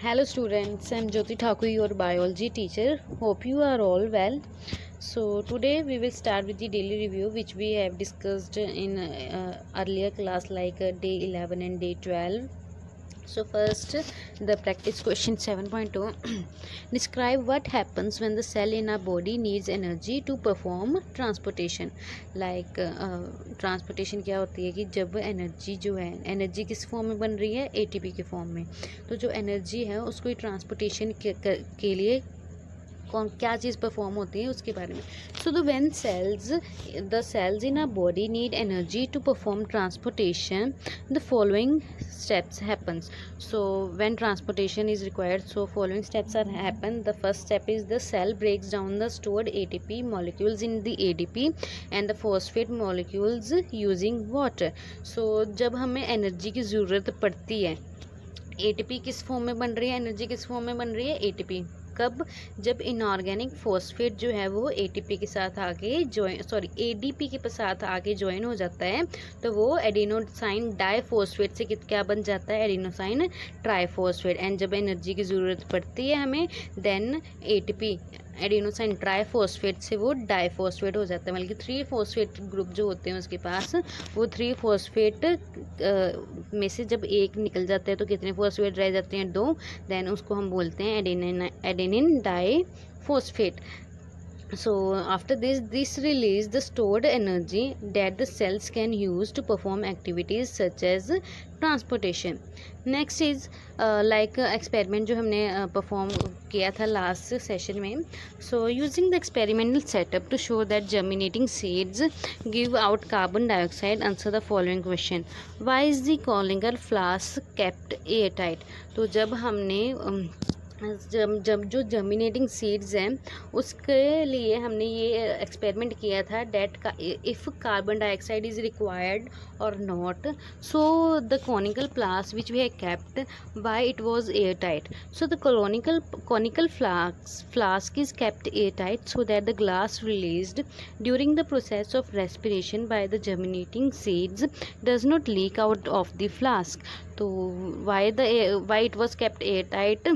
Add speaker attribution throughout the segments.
Speaker 1: Hello students, I'm Jyoti Thakur, your biology teacher. Hope you are all well. So today we will start with the daily review which we have discussed in earlier class like day 11 and day 12. So first the practice question 7.2 describe what happens when the cell in our body needs energy to perform transportation. like transportation क्या होती है कि जब energy जो है energy किस form में बन रही है एटीपी के फॉर्म में, तो जो एनर्जी है उसको ट्रांसपोर्टेशन के लिए कौन क्या चीज़ परफॉर्म होती है उसके बारे में. So the cells in a body need energy to perform transportation. The following steps happens. So when transportation is required, so following steps are happen. The first step is the cell breaks down the stored ATP molecules in the ADP and the phosphate molecules using water. So जब हमें energy की ज़रूरत पड़ती है, ATP किस form में बन रही है, एनर्जी किस फॉर्म में बन रही है एटीपी, कब, जब इनऑर्गेनिक फॉस्फेट जो है वो एटीपी के साथ आके एडीपी के साथ आके ज्वाइन हो जाता है, तो वो एडिनोसाइन डाइफॉस्फेट से क्या बन जाता है, एडिनोसाइन ट्राइफॉस्फेट. एंड जब एनर्जी की ज़रूरत पड़ती है हमें, देन एटीपी एडिनोसाइन ट्राइफॉस्फेट से वो डाइफॉस्फेट हो जाता है. मतलब कि 3 फॉस्फेट ग्रुप जो होते हैं उसके पास, वो 3 फॉस्फेट में से जब एक निकल जाता है तो कितने फॉस्फेट रह जाते हैं, 2. देन उसको हम बोलते हैं adenine diphosphate. So after this release the stored energy that the cells can use to perform activities such as transportation. Next is like experiment जो हमने perform किया था last session में. So using the experimental setup to show that germinating seeds give out carbon dioxide, answer the following question. Why is the conical flask kept airtight? तो जब हमने जब जो जर्मिनेटिंग सीड्स हैं उसके लिए हमने ये एक्सपेरिमेंट किया था डेट का if carbon dioxide is required और not, so the conical flask which we have kept by it was air tight. So the conical flask is kept air tight so that the glass released during the process of respiration by the germinating seeds does not leak out of the flask. तो why it was kept air tight,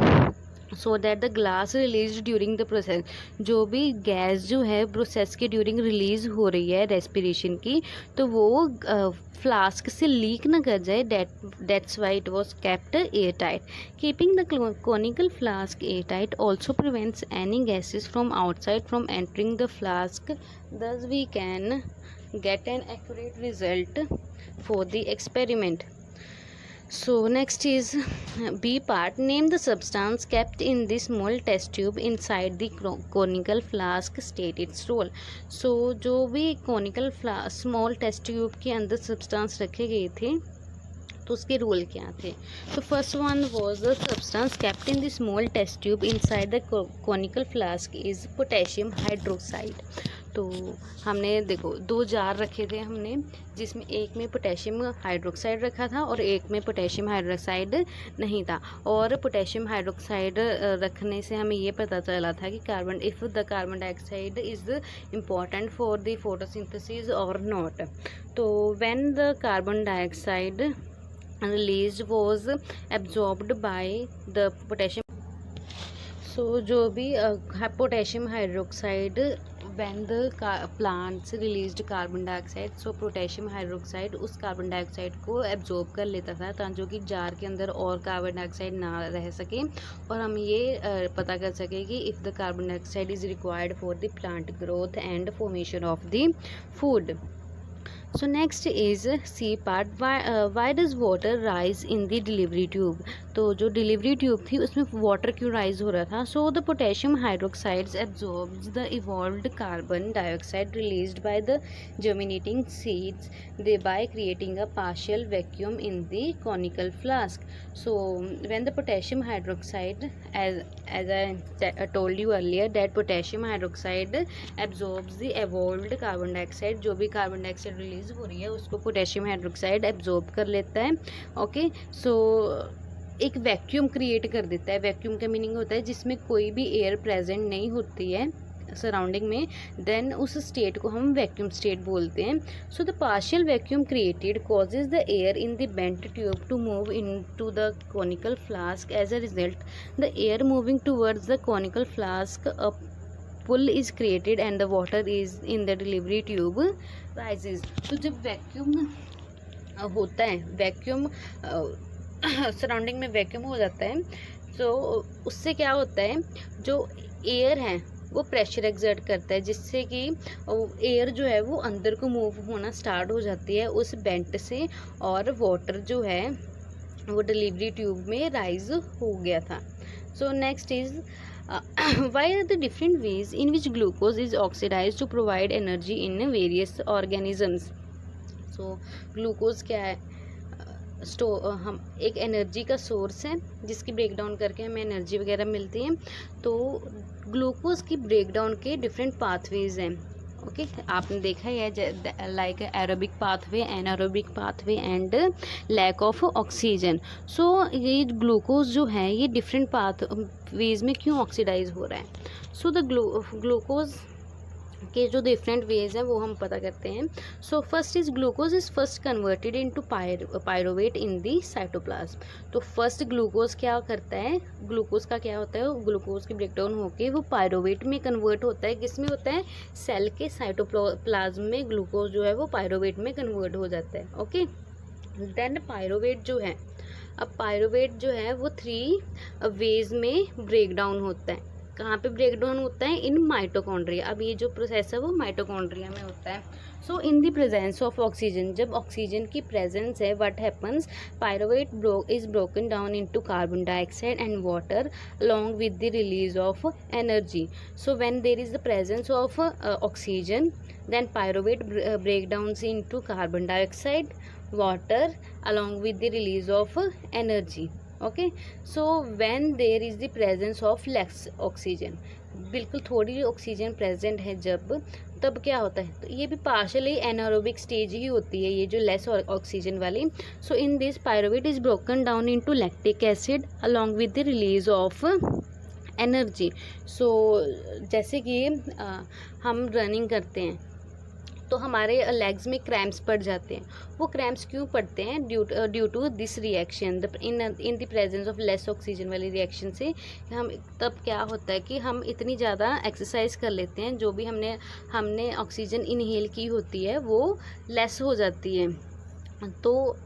Speaker 1: so that the glass release during the process. जो भी gas जो है process के during release हो रही है respiration की, तो वो फ्लास्क से लीक ना कर जाए. That's why it was kept air tight. Keeping the conical flask air tight also prevents any gases from outside from entering the flask. Thus we can get an accurate result for the experiment. So next is B part. Name the substance kept in this small test tube inside the conical flask. State its role. So जो भी conical flask small test tube के अंदर substance रखे गए थे तो उसके role क्या थे. तो first one was the substance kept in the small test tube inside the conical flask is potassium hydroxide. तो हमने देखो 2 जार रखे थे हमने, जिसमें एक में पोटेशियम हाइड्रोक्साइड रखा था और एक में पोटेशियम हाइड्रोक्साइड नहीं था. और पोटेशियम हाइड्रोक्साइड रखने से हमें ये पता चला था कि if the carbon dioxide is important for the photosynthesis और नॉट. तो when the carbon dioxide released was absorbed by the potassium. So जो भी potassium hydroxide when the plants released carbon dioxide, so potassium hydroxide उस carbon dioxide को absorb कर लेता था ताकि कि जार के अंदर और कार्बन डाइऑक्साइड ना रह सके और हम ये पता कर सके कि if the carbon dioxide is required for the plant growth and formation of the food. So next is C part. Why does water rise in the delivery tube? तो जो डिलीवरी ट्यूब थी उसमें वाटर क्यों rise हो रहा था. So the potassium hydroxides absorbs the evolved carbon dioxide released by the germinating seeds thereby creating a partial vacuum in the conical flask. So when the potassium hydroxide, as I told you earlier, that potassium hydroxide absorbs the evolved carbon dioxide. जो भी carbon dioxide release हो रही है उसको potassium hydroxide absorb कर लेता है. Okay, सो एक वैक्यूम क्रिएट कर देता है. वैक्यूम का मीनिंग होता है जिसमें कोई भी एयर प्रेजेंट नहीं होती है सराउंडिंग में, देन उस स्टेट को हम वैक्यूम स्टेट बोलते हैं. So the partial vacuum created causes the air in the bent tube to move into the conical flask. As a result, the air moving towards the conical flask, a pull is created and the water is in the delivery tube rises. तो जब vacuum होता है, vacuum surrounding में vacuum हो जाता है, तो उससे क्या होता है, जो एयर है वो प्रेशर एक्सर्ट करता है, जिससे कि एयर जो है वो अंदर को मूव होना स्टार्ट हो जाती है उस बेंट से, और वाटर जो है वो डिलीवरी ट्यूब में राइज हो गया था. So next is why are the different ways in which glucose is oxidise to provide energy in various organisms. So glucose क्या है, हम एक एनर्जी का सोर्स है जिसकी ब्रेक डाउन करके हमें एनर्जी वगैरह मिलती है. तो ग्लूकोज की ब्रेक डाउन के डिफरेंट पाथवेज हैं. ओके, आपने देखा ही है, like aerobic pathway, anaerobic pathway and lack of oxygen. So ये ग्लूकोज जो है ये डिफरेंट पाथवेज में क्यों ऑक्सीडाइज हो रहा है. सो द ग्लूकोज के जो डिफरेंट वेज हैं वो हम पता करते हैं. So first is glucose is first converted into pyruvate in the cytoplasm. तो फर्स्ट ग्लूकोज क्या करता है, ग्लूकोज का क्या होता है, ग्लूकोज की ब्रेकडाउन होके वो पायरोवेट में कन्वर्ट होता है. किस में होता है, सेल के साइटोप्लाज्म में ग्लूकोज जो है वो पायरोवेट में कन्वर्ट हो जाता है. ओके, देन पायरोवेट जो है, अब पायरोवेट जो है वो 3 वेज में ब्रेक डाउन होता है. कहाँ पे ब्रेक डाउन होता है, इन माइटोकॉन्ड्रिया. अब ये जो प्रोसेस है वो माइटोकॉन्ड्रिया में होता है. So in the presence of oxygen, जब ऑक्सीजन की प्रेजेंस है, what happens, pyruvate is broken down into carbon dioxide and water along with the release of energy. So when there is the presence of oxygen, then pyruvate breakdowns into carbon dioxide, water along with the release of energy. Okay, so when there is the presence of less oxygen, बिल्कुल थोड़ी oxygen present है जब, तब क्या होता है, तो ये भी पार्शली एनारोबिक स्टेज ही होती है, ये जो लेस ऑक्सीजन वाली. So in this pyruvate is broken down into lactic acid along with the release of energy. So जैसे कि हम रनिंग करते हैं तो हमारे लेग्स में क्रैम्प्स पड़ जाते हैं. वो क्रैम्प्स क्यों पड़ते हैं, due to this reaction, in the presence of less oxygen वाली रिएक्शन से. हम तब क्या होता है कि हम इतनी ज़्यादा एक्सरसाइज कर लेते हैं, जो भी हमने ऑक्सीजन इनहेल की होती है वो लेस हो जाती है. तो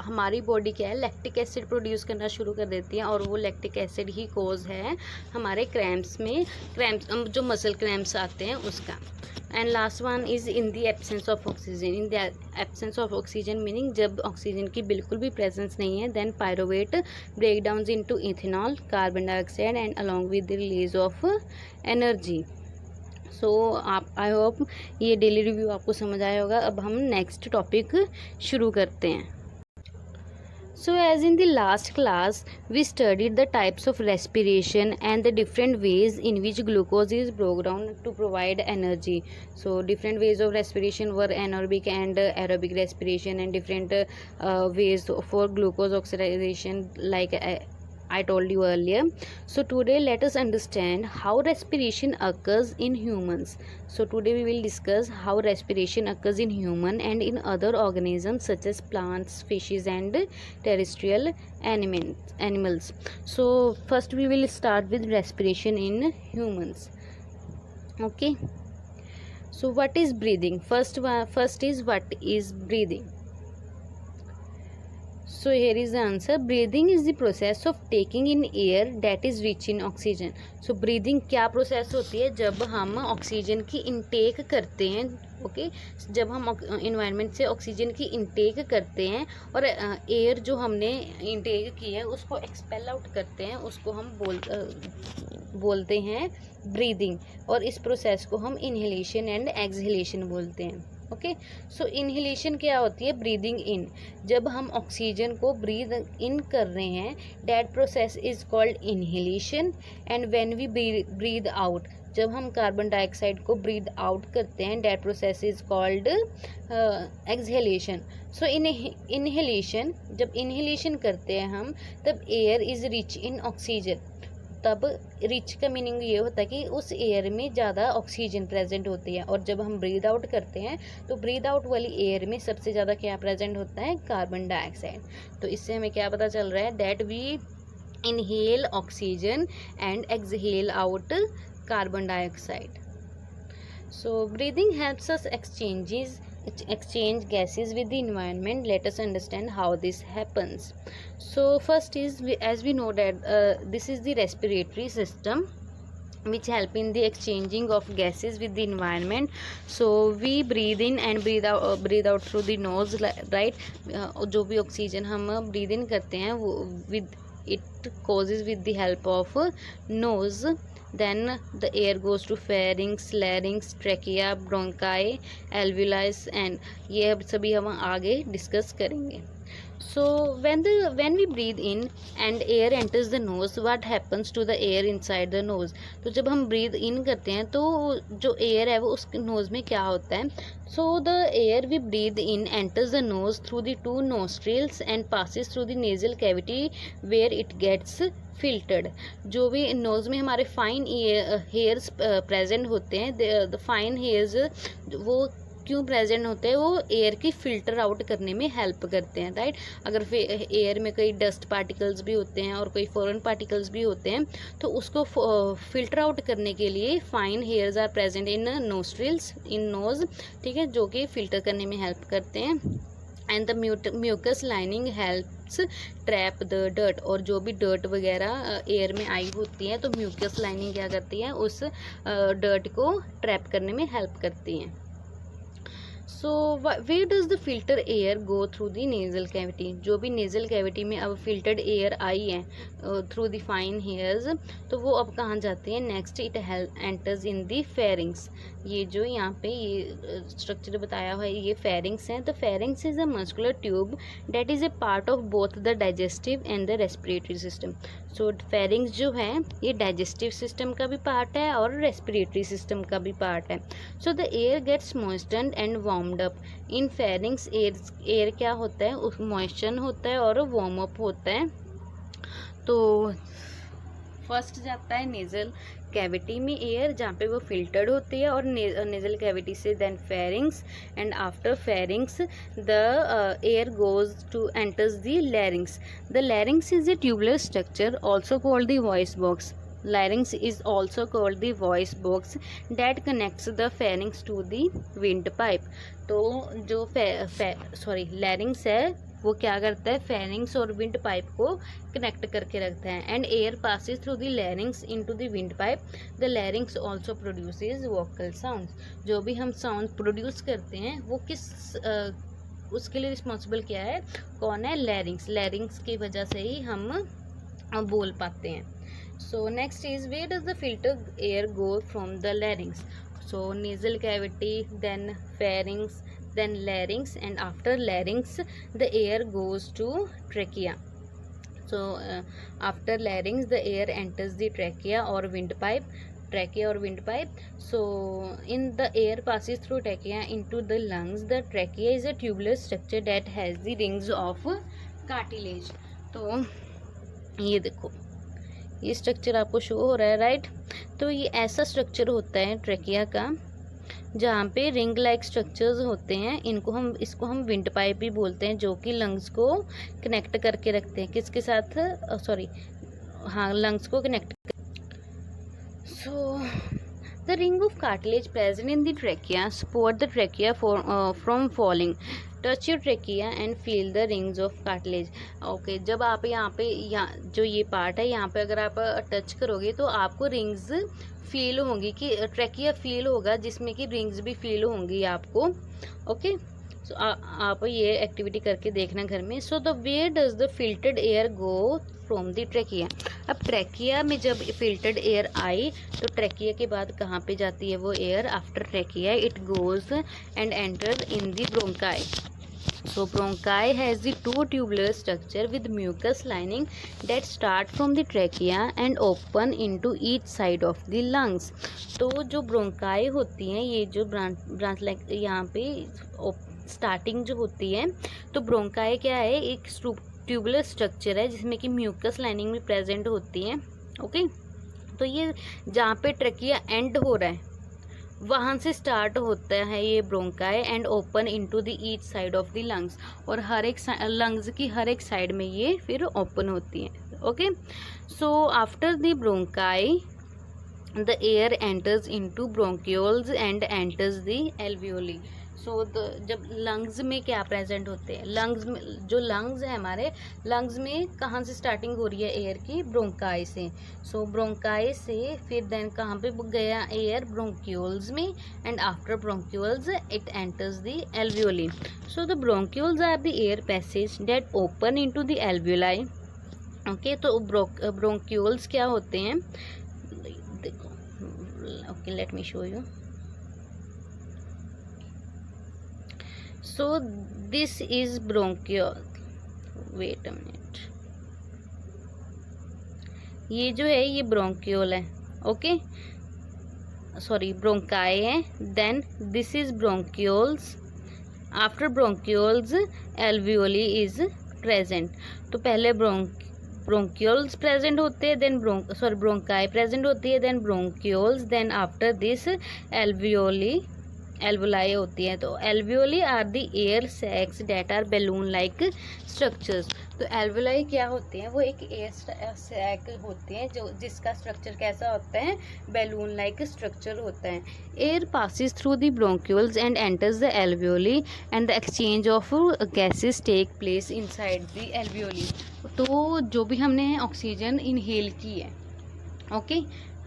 Speaker 1: हमारी बॉडी क्या है, लैक्टिक एसिड प्रोड्यूस करना शुरू कर देती है, और वो लैक्टिक एसिड ही कॉज है हमारे क्रैम्प्स जो मसल क्रैम्प्स आते हैं उसका. And last one is in the absence of oxygen. In the absence of oxygen meaning जब ऑक्सीजन की बिल्कुल भी प्रेजेंस नहीं है, then pyruvate break down into ethanol, carbon dioxide and along with the release of energy. So I hope ये daily review आपको समझ आया होगा. अब हम नेक्स्ट टॉपिक शुरू करते हैं. So as in the last class, we studied the types of respiration and the different ways in which glucose is broken down to provide energy. So different ways of respiration were anaerobic and aerobic respiration, and different ways for glucose oxidation, like I told you earlier. So today let us understand how respiration occurs in humans. So today we will discuss how respiration occurs in human and in other organisms such as plants, fishes and terrestrial animals. So first we will start with respiration in humans. Okay. So what is breathing? First is what is breathing? So here is the answer. Breathing is the process of taking in air that is rich in oxygen. So breathing क्या process होती है, जब हम oxygen की intake करते हैं. Okay, जब हम इन्वायरमेंट से ऑक्सीजन की इनटेक करते हैं और एयर जो हमने इनटेक की है उसको एक्सपेल आउट करते हैं, उसको हम बोलते हैं ब्रीदिंग. और इस प्रोसेस को हम इनहेलेशन एंड एक्सहेलेशन बोलते हैं. ओके, सो इनहेलेशन क्या होती है, ब्रीदिंग इन. जब हम ऑक्सीजन को ब्रीद इन कर रहे हैं, that process is called inhalation. And when we breathe out, जब हम कार्बन डाइऑक्साइड को ब्रीद आउट करते हैं, that process is called exhalation. So inhalation, जब इनहेलेशन करते हैं हम, तब air is rich in oxygen. तब रिच का मीनिंग ये होता है कि उस एयर में ज़्यादा ऑक्सीजन प्रेजेंट होती है, और जब हम ब्रीद आउट करते हैं तो ब्रीद आउट वाली एयर में सबसे ज़्यादा क्या प्रेजेंट होता है, कार्बन डाइऑक्साइड। तो इससे हमें क्या पता चल रहा है, that we inhale oxygen and exhale out carbon dioxide. So breathing helps us exchange gases with the environment. Let us understand how this happens. So first is, as we know that this is the respiratory system which help in the exchanging of gases with the environment. So we breathe in and breathe out through the nose, right? जो भी oxygen हम breathe in करते हैं वो with it causes with the help of nose. Then the air goes to pharynx, larynx, trachea, bronchi, alveoli, and ये सभी हम आगे डिस्कस करेंगे. So when we breathe in and air enters the nose, what happens to the air inside the nose? तो जब हम breathe in करते हैं तो जो air है वो उस nose में क्या होता है. So the air we breathe in enters the nose through the two nostrils and passes through the nasal cavity where it gets filtered. जो भी नोज़ में हमारे फाइन हेयर्स प्रेजेंट होते हैं, द फाइन हेयर्स वो क्यों प्रेजेंट होते हैं, वो एयर की फ़िल्टर आउट करने में हेल्प करते हैं, राइट. अगर एयर में कई डस्ट पार्टिकल्स भी होते हैं और कोई फॉरेन पार्टिकल्स भी होते हैं तो उसको फ़िल्टर आउट करने के लिए fine hairs are present in nostrils, in nose, ठीक है, जो कि फ़िल्टर करने में हेल्प करते हैं. And the mucus lining helps trap the dirt. और जो भी डर्ट वगैरह एयर में आई होती है तो म्यूकस लाइनिंग क्या करती है, उस डर्ट को ट्रैप करने में हेल्प करती हैं. सो where does the filter air go through the nasal cavity? जो भी nasal cavity में अब filtered air आई है through the fine hairs, तो वो अब कहाँ जाती है, next it enters in the pharynx. ये जो यहाँ पे ये स्ट्रक्चर बताया हुआ है ये pharynx है. तो pharynx is a muscular tube that is a part of both the digestive and the respiratory system. So pharynx जो है ये डाइजेस्टिव सिस्टम का भी पार्ट है और रेस्पिरेटरी सिस्टम का भी पार्ट है. So the air gets moistened and warmed up. In pharynx air क्या होता है, उस मॉइस्चर होता है और वार्म अप होता है. तो फर्स्ट जाता है नेजल कैविटी में एयर जहाँ पे वो फिल्टर्ड होती है, और नेजल कैविटी से then pharynx, and after pharynx the air goes to enters the larynx. The larynx is a tubular structure also called the voice box. Larynx is also called the voice box that connects the pharynx to the windpipe. तो जो larynx है वो क्या करता है, pharynx और wind pipe को connect करके रखता है. And air passes through the larynx into the wind pipe. The larynx also produces vocal sounds. जो भी हम साउंड प्रोड्यूस करते हैं वो किस उसके लिए रिस्पॉन्सिबल क्या है, कौन है, larynx. larynx की वजह से ही हम बोल पाते हैं. So next is where does the filter air go from the larynx. So nasal cavity, then pharynx, then larynx, and after larynx the air goes to trachea. So after larynx the air enters the trachea or windpipe. So in the air passes through trachea into the lungs. The trachea is a tubular structure that has the rings of cartilage. तो ये देखो ये structure आपको show हो रहा है, right. तो ये ऐसा स्ट्रक्चर होता है ट्रैकिया का जहाँ पे रिंग लाइक स्ट्रक्चर्स होते हैं. इसको हम विंड पाइप भी बोलते हैं, जो कि लंग्स को कनेक्ट करके रखते हैं. किसके साथ, लंग्स को connect. So the ring of cartilage present in the trachea support the trachea from falling. Touch your trachea and feel the rings of cartilage. Okay, जब आप यहाँ जो ये पार्ट है यहाँ पे अगर आप टच करोगे तो आपको रिंग्स फील होंगी, कि ट्रैकिया फील होगा जिसमें कि रिंग्स भी फील होंगी आपको. ओके, सो आप ये एक्टिविटी करके देखना घर में. So the where does the filtered air go from the trachea. अब ट्रैकिया में जब फिल्टर्ड एयर आई तो ट्रैकिया के बाद कहाँ पे जाती है वो air, after trachea it goes and enter in the bronchi. So bronchi has the two tubular structure with mucus lining that start from the trachea and open into each side of the lungs. तो जो bronchi होती हैं ये जो branch like यहाँ पे starting जो होती है, तो bronchi क्या है, एक ट्यूबुलर स्ट्रक्चर है जिसमें कि म्यूकस लाइनिंग भी प्रेजेंट होती है. ओके, तो ये जहाँ पे ट्रकिया एंड हो रहा है वहाँ से स्टार्ट होता है ये bronchi and open into the each side of the lungs, और हर एक लंग्स की हर एक साइड में ये फिर ओपन होती है। Okay, so after the bronchi the air enters into bronchioles and enters the alveoli। सो जब लंग्स में क्या प्रेजेंट होते हैं, लंग्स में जो लंग्स है हमारे, लंग्स में कहाँ से स्टार्टिंग हो रही है एयर की, ब्रोंकाई से। सो ब्रोंकाई से फिर देन कहाँ पे गया एयर, ब्रोंक्यूल्स में, and after bronchioles it enters the alveoli। So the bronchioles are the air passage that open into the alveoli। Okay, तो ब्रोंक्यूल्स क्या होते हैं, देखो, okay let me show you. So this is bronchiole, wait a minute, ये जो है ये bronchiole है। ओके, सॉरी ब्रोंकाई है, then this is bronchioles, after bronchioles alveoli is present. तो पहले ब्रोंक्यूल्स प्रेजेंट होते हैं, देन ब्रोंकाई प्रेजेंट होती है, then bronchioles, then after this alveoli होती है। तो alveoli are the air sacs that are balloon like structures. तो एल्वुलाई क्या होते हैं, वो एक एयर सैक होते हैं जो जिसका स्ट्रक्चर कैसा होता है, बैलून लाइक स्ट्रक्चर होता है। Air passes through the bronchioles and enters the alveoli and the exchange of gases take place inside the alveoli. तो जो भी हमने ऑक्सीजन इनहेल की है, ओके,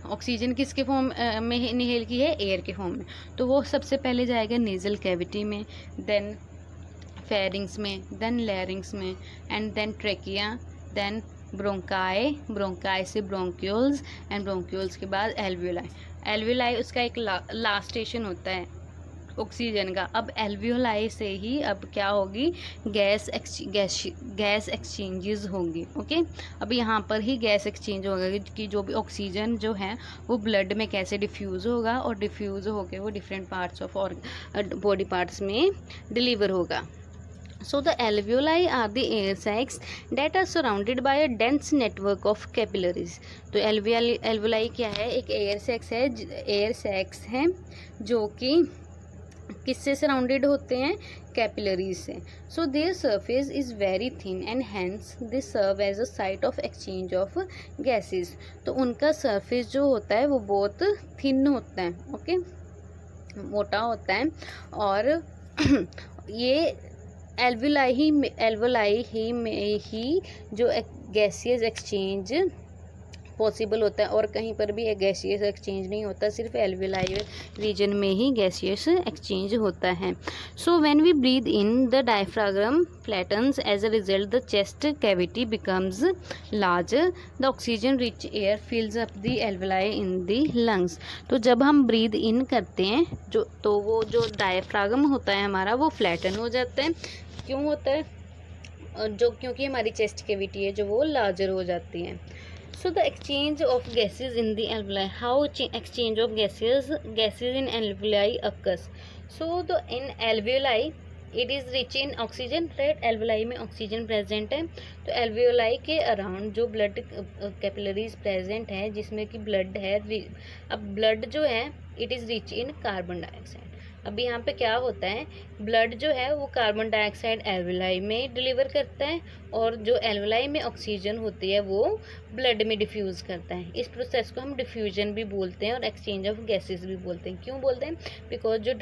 Speaker 1: ऑक्सीजन किसके फॉर्म में इनहेल की है, एयर के फॉर्म में, तो वो सबसे पहले जाएगा नेजल कैविटी में, देन फेरिंग्स में, देन लैरिंग्स में, and then trachea, then bronchi से ब्रोंक्यूल्स, एंड ब्रोंक्यूल्स के बाद एल्वियोलाई। एल्वियोलाई उसका एक लास्ट स्टेशन होता है ऑक्सीजन का। अब एल्वियोलाई से ही अब क्या होगी, गैस एक्सचेंजेस होंगी। ओके, अब यहाँ पर ही गैस एक्सचेंज होगा कि जो भी ऑक्सीजन जो है वो ब्लड में कैसे डिफ्यूज़ होगा, और डिफ्यूज़ होकर वो different parts of body parts में डिलीवर होगा। So the alveoli are the air sacs that are surrounded by a dense network of capillaries। तो alveoli क्या है, एक एयर सैक्स है जो कि किससे सराउंडेड होते हैं, कैपिलरीज से। So their surface is very thin and hence they serve as a site of exchange of gases. तो उनका सरफेस जो होता है वो बहुत थिन होता है, ओके, मोटा होता है, और ये एल्वुलाई में ही जो गैसियस एक्सचेंज पॉसिबल होता है, और कहीं पर भी एक गैसियस एक्सचेंज नहीं होता, सिर्फ एल्वुलाई रीजन में ही गैसियस एक्सचेंज होता है। So when we breathe in the diaphragm flattens, as a result the chest cavity becomes larger, the oxygen rich air fills up the alveoli in the lungs. तो जब हम breathe इन करते हैं तो वो जो डायफ्राग्राम होता है हमारा वो फ्लैटन हो जाता है। क्यों होता है, क्योंकि हमारी चेस्ट कैविटी है जो वो लार्जर हो जाती है। So the exchange of gases in the alveoli, how exchange of gases in alveoli occurs? So the in alveoli it is rich in oxygen, right? alveoli में ऑक्सीजन प्रेजेंट है, तो alveoli के अराउंड जो blood capillaries present है जिसमें कि blood है, अब ब्लड जो है it is rich in carbon dioxide. अब यहाँ पे क्या होता है, ब्लड जो है वो कार्बन डाइऑक्साइड एल्वुलाई में डिलीवर करता है, और जो एल्वुलाई में ऑक्सीजन होती है वो ब्लड में डिफ्यूज़ करता है। इस प्रोसेस को हम डिफ्यूजन भी बोलते हैं और एक्सचेंज ऑफ गैसेस भी बोलते हैं। क्यों बोलते हैं, बिकॉज जो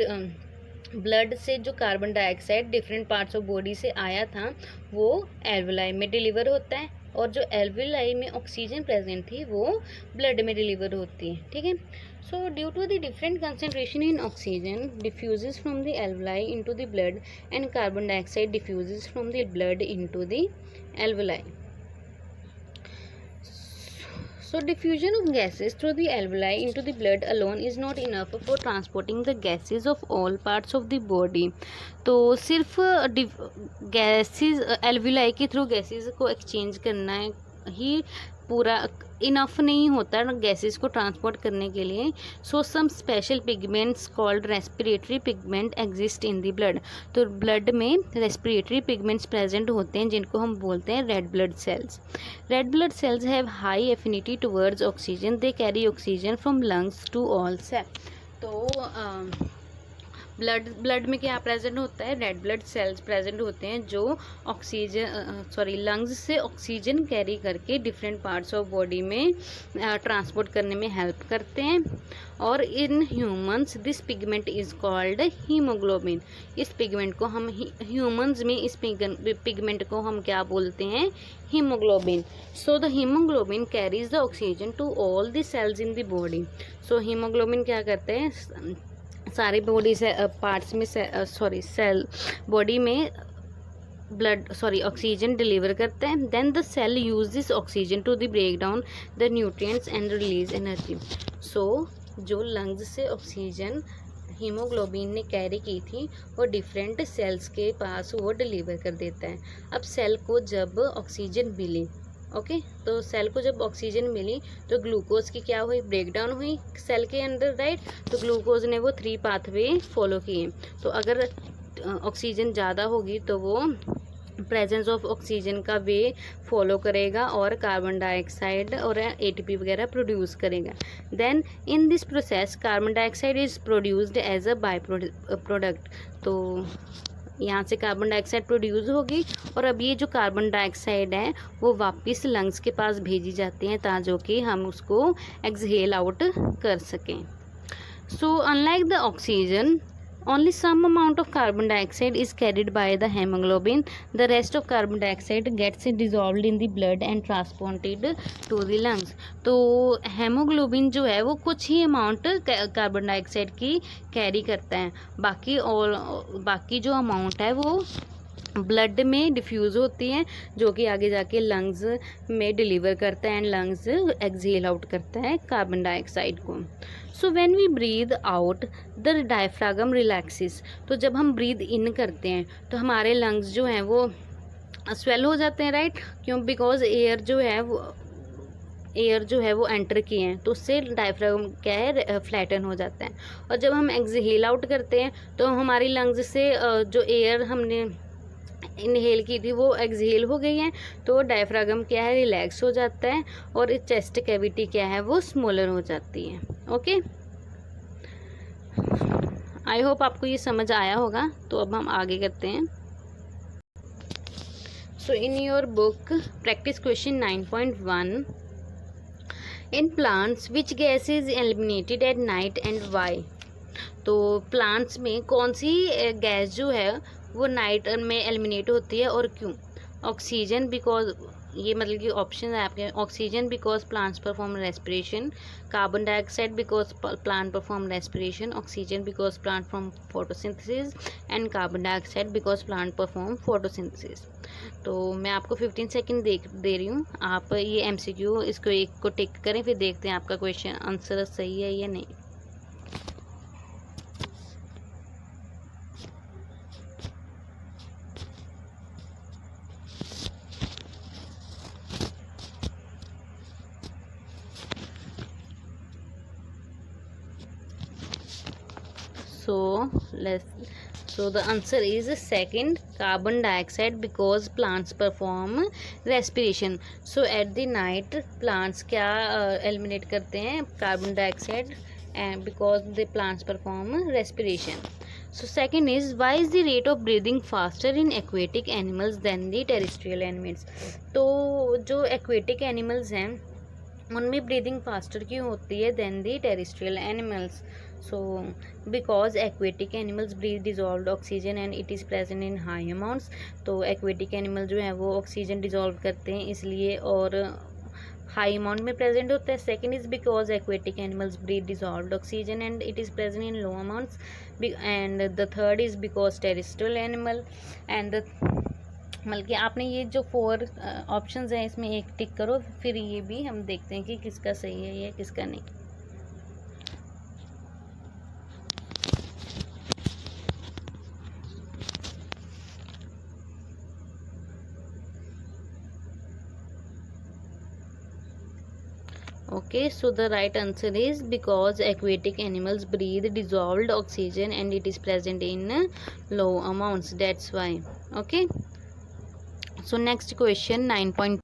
Speaker 1: ब्लड से जो carbon dioxide different parts of body से आया था वो एल्वुलाई में डिलीवर होता है, और जो एल्वुलाई में ऑक्सीजन प्रेजेंट थी वो ब्लड में डिलीवर होती है, ठीक है। So due to the different concentration in oxygen diffuses from the alveoli into the blood, and carbon dioxide diffuses from the blood into the alveoli. So diffusion of gases through the alveoli into the blood alone is not enough for transporting the gases of all parts of the body। तो सिर्फ gases alveoli के through gases को exchange करना ही पूरा enough नहीं होता gases को transport करने के लिए। So some special pigments called respiratory pigment exist in the blood. तो ब्लड में रेस्पिरेटरी पिगमेंट्स प्रेजेंट होते हैं जिनको हम बोलते हैं red blood cells. Red blood cells have high affinity towards oxygen, they carry oxygen from lungs to all cell. तो blood में क्या प्रेजेंट होता है, रेड ब्लड सेल्स प्रेजेंट होते हैं जो लंग्स से ऑक्सीजन कैरी करके डिफरेंट पार्ट्स ऑफ बॉडी में ट्रांसपोर्ट करने में हेल्प करते हैं। और in humans this pigment is called haemoglobin. इस पिगमेंट को हम ह्यूमंस में इस पिगमेंट को हम क्या बोलते हैं, haemoglobin. So the haemoglobin carries the oxygen to all the cells in the body. So haemoglobin क्या करते हैं, सारे बॉडी से पार्ट्स में सेल बॉडी में ऑक्सीजन डिलीवर करते हैं। Then the cell use this oxygen to the break down the nutrients and release energy. So जो लंग्स से ऑक्सीजन हीमोग्लोबिन ने कैरी की थी वो डिफरेंट सेल्स के पास वो डिलीवर कर देता है। अब सेल को जब ऑक्सीजन मिली, तो सेल को जब ऑक्सीजन मिली तो ग्लूकोज की क्या हुई, ब्रेकडाउन हुई सेल के अंदर, राइट। तो ग्लूकोज ने वो 3 पाथवे फॉलो किए। तो अगर ऑक्सीजन ज़्यादा होगी तो वो प्रेजेंस ऑफ ऑक्सीजन का वे फॉलो करेगा और कार्बन डाइऑक्साइड और एटीपी वगैरह प्रोड्यूस करेगा। Then in this process carbon dioxide is produced as a by product. तो यहाँ से कार्बन डाइऑक्साइड प्रोड्यूस होगी और अब ये जो कार्बन डाइऑक्साइड है वो वापस लंग्स के पास भेजी जाती हैं ताकि कि हम उसको एक्सहेल आउट कर सकें। So unlike the oxygen only some amount of carbon dioxide is carried by the hemoglobin. The rest of carbon dioxide gets dissolved in the blood and transported to the lungs. तो haemoglobin जो है वो कुछ ही amount carbon dioxide की carry करता है, बाकी जो अमाउंट है वो ब्लड में डिफ्यूज़ होती है जो कि आगे जाके लंग्स में डिलीवर करता है एंड लंग्स एक्सहेल आउट करता है कार्बन डाइऑक्साइड को। So when we breathe out the diaphragm relaxes. तो जब हम ब्रीद इन करते हैं तो हमारे लंग्स जो हैं वो स्वेल हो जाते हैं, राइट। क्यों, बिकॉज एयर जो है वो एंटर किए हैं तो उससे डायफ्रागम क्या है, फ्लैटन हो जाता है। और जब हम एक्सहेल आउट करते हैं तो हमारी लंग्स से जो एयर हमने इनहेल की थी वो एक्सहेल हो गई है तो डायफ्रागम क्या है, रिलैक्स हो जाता है और चेस्ट कैविटी क्या है वो स्मॉलर हो जाती है। ओके, आई होप आपको ये समझ आया होगा। तो अब हम आगे करते हैं। So in your book practice question 9.1, in plants which gas is eliminated at night and why. तो प्लांट्स में कौन सी गैस जो है वो नाइट में एलिमिनेट होती है और क्यों। ऑक्सीजन बिकॉज, ये मतलब कि ऑप्शन है आपके, oxygen because plants perform respiration, carbon dioxide because plant perform respiration, oxygen because plant form photosynthesis and carbon dioxide because plant perform photosynthesis. तो मैं आपको 15 सेकेंड दे रही हूँ, आप ये एमसीक्यू इसको एक को टिक करें, फिर देखते हैं आपका क्वेश्चन आंसर सही है या नहीं। So the answer is second, carbon dioxide, because plants perform respiration. So at the night plants क्या eliminate करते हैं, carbon dioxide, and because the plants perform respiration. So second is, why is the rate of breathing faster in aquatic animals than the terrestrial animals। तो जो aquatic animals हैं उनमें breathing faster क्यों होती है then the terrestrial animals. So because aquatic animals breathe dissolved oxygen and it is present in high amounts. तो aquatic animal जो है वो ऑक्सीजन डिजॉल्व करते हैं इसलिए और हाई अमाउंट में प्रेजेंट होता है। Second is because aquatic animals breathe dissolved oxygen and it is present in low amounts. And the third is because terrestrial animal and मतलब कि आपने ये जो 4 ऑप्शंस हैं इसमें एक टिक करो, फिर ये भी हम देखते हैं कि किसका सही है या किसका नहीं। Okay, so the right answer is because aquatic animals breathe dissolved oxygen and it is present in low amounts. That's why. Okay. So next question 9.2.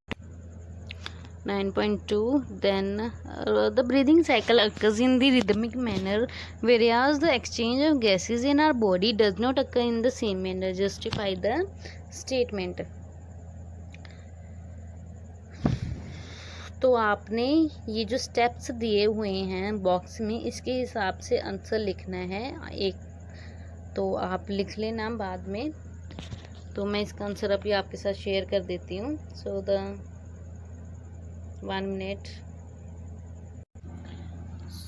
Speaker 1: Then the breathing cycle occurs in the rhythmic manner, whereas the exchange of gases in our body does not occur in the same manner. Justify the statement. तो आपने ये जो steps दिए हुए हैं box में, इसके हिसाब से आंसर लिखना है एक, तो आप लिख लेना बाद में। तो मैं इसका आंसर अभी आपके साथ शेयर कर देती हूँ। So the 1 minute.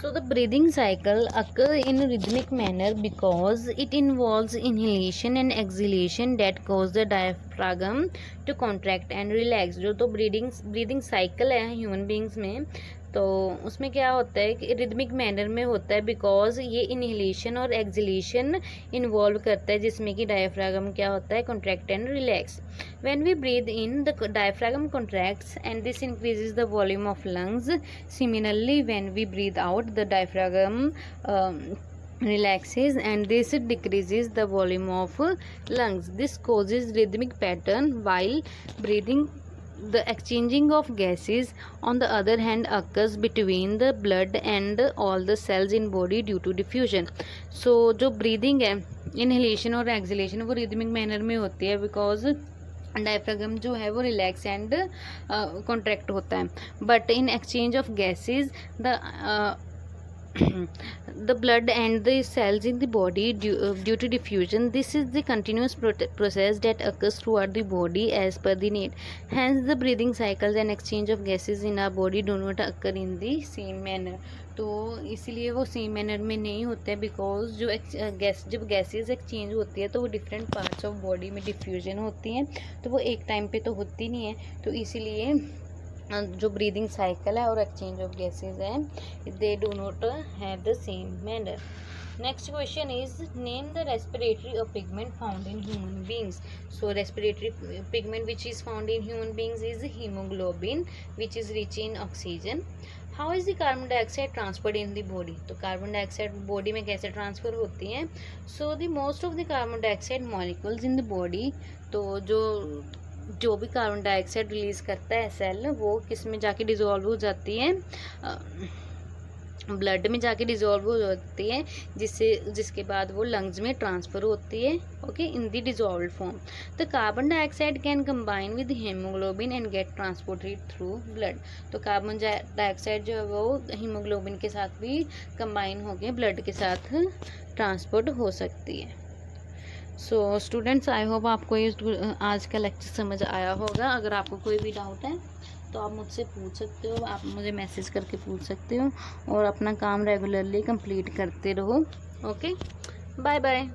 Speaker 1: So the breathing cycle occurs in a rhythmic manner because it involves inhalation and exhalation that cause the diaphragm to contract and relax. जो तो breathing cycle है ह्यूमन बींग्स में, तो उसमें क्या होता है कि रिदमिक मैनर में होता है बिकॉज ये इनहेलेशन और एक्सहेलेशन इन्वॉल्व करता है, जिसमें कि डायफ्रागम क्या होता है, contract and relax. When we breathe in the diaphragm contracts and this increases the volume of lungs. Similarly when we breathe out the diaphragm relaxes and this decreases the volume of lungs. This causes rhythmic pattern while breathing. The exchanging of gases on the other hand occurs between the blood and all the cells in body due to diffusion. So जो breathing है, inhalation और exhalation, वो rhythmic manner में होती है because diaphragm जो है वो रिलैक्स एंड कॉन्ट्रैक्ट होता है. But in exchange of gases the blood and the cells in the body due to diffusion. This is the continuous process that occurs throughout the body as per the need. Hence the breathing cycles and exchange of gases in our body do not occur in the same manner. तो इसीलिए वो same manner में नहीं होता है because जब gases exchange होती है तो वो डिफरेंट पार्ट्स ऑफ बॉडी में डिफ्यूजन होती हैं, तो वो एक टाइम पे तो होती नहीं है. तो इसीलिए जो ब्रीदिंग साइकिल है और एक्सचेंज ऑफ गैसेज है, they do not have the same manner. Next question is name the respiratory pigment found in human beings. So respiratory pigment which is found in human beings is hemoglobin, which is rich in oxygen. How is the carbon dioxide transferred in the body? तो carbon dioxide body में कैसे transfer होती हैं? So the most of the carbon dioxide molecules in the body, तो जो भी carbon dioxide release करता है सेल, वो किस में जाके डिजोल्व हो जाती है, ब्लड में जाके डिजोल्व हो जाती है, जिसके बाद वो लंग्स में ट्रांसफ़र होती है. Okay, in the dissolve form. The carbon dioxide can combine with haemoglobin and get transported through blood. तो कार्बन डाइऑक्साइड जो है वो हीमोग्लोबिन के साथ भी कंबाइन होकर ब्लड के साथ ट्रांसपोर्ट हो सकती है. सो स्टूडेंट्स, आई होप आपको ये आज का लेक्चर समझ आया होगा. अगर आपको कोई भी डाउट है तो आप मुझसे पूछ सकते हो, आप मुझे मैसेज करके पूछ सकते हो, और अपना काम रेगुलरली कंप्लीट करते रहो. Okay, bye bye.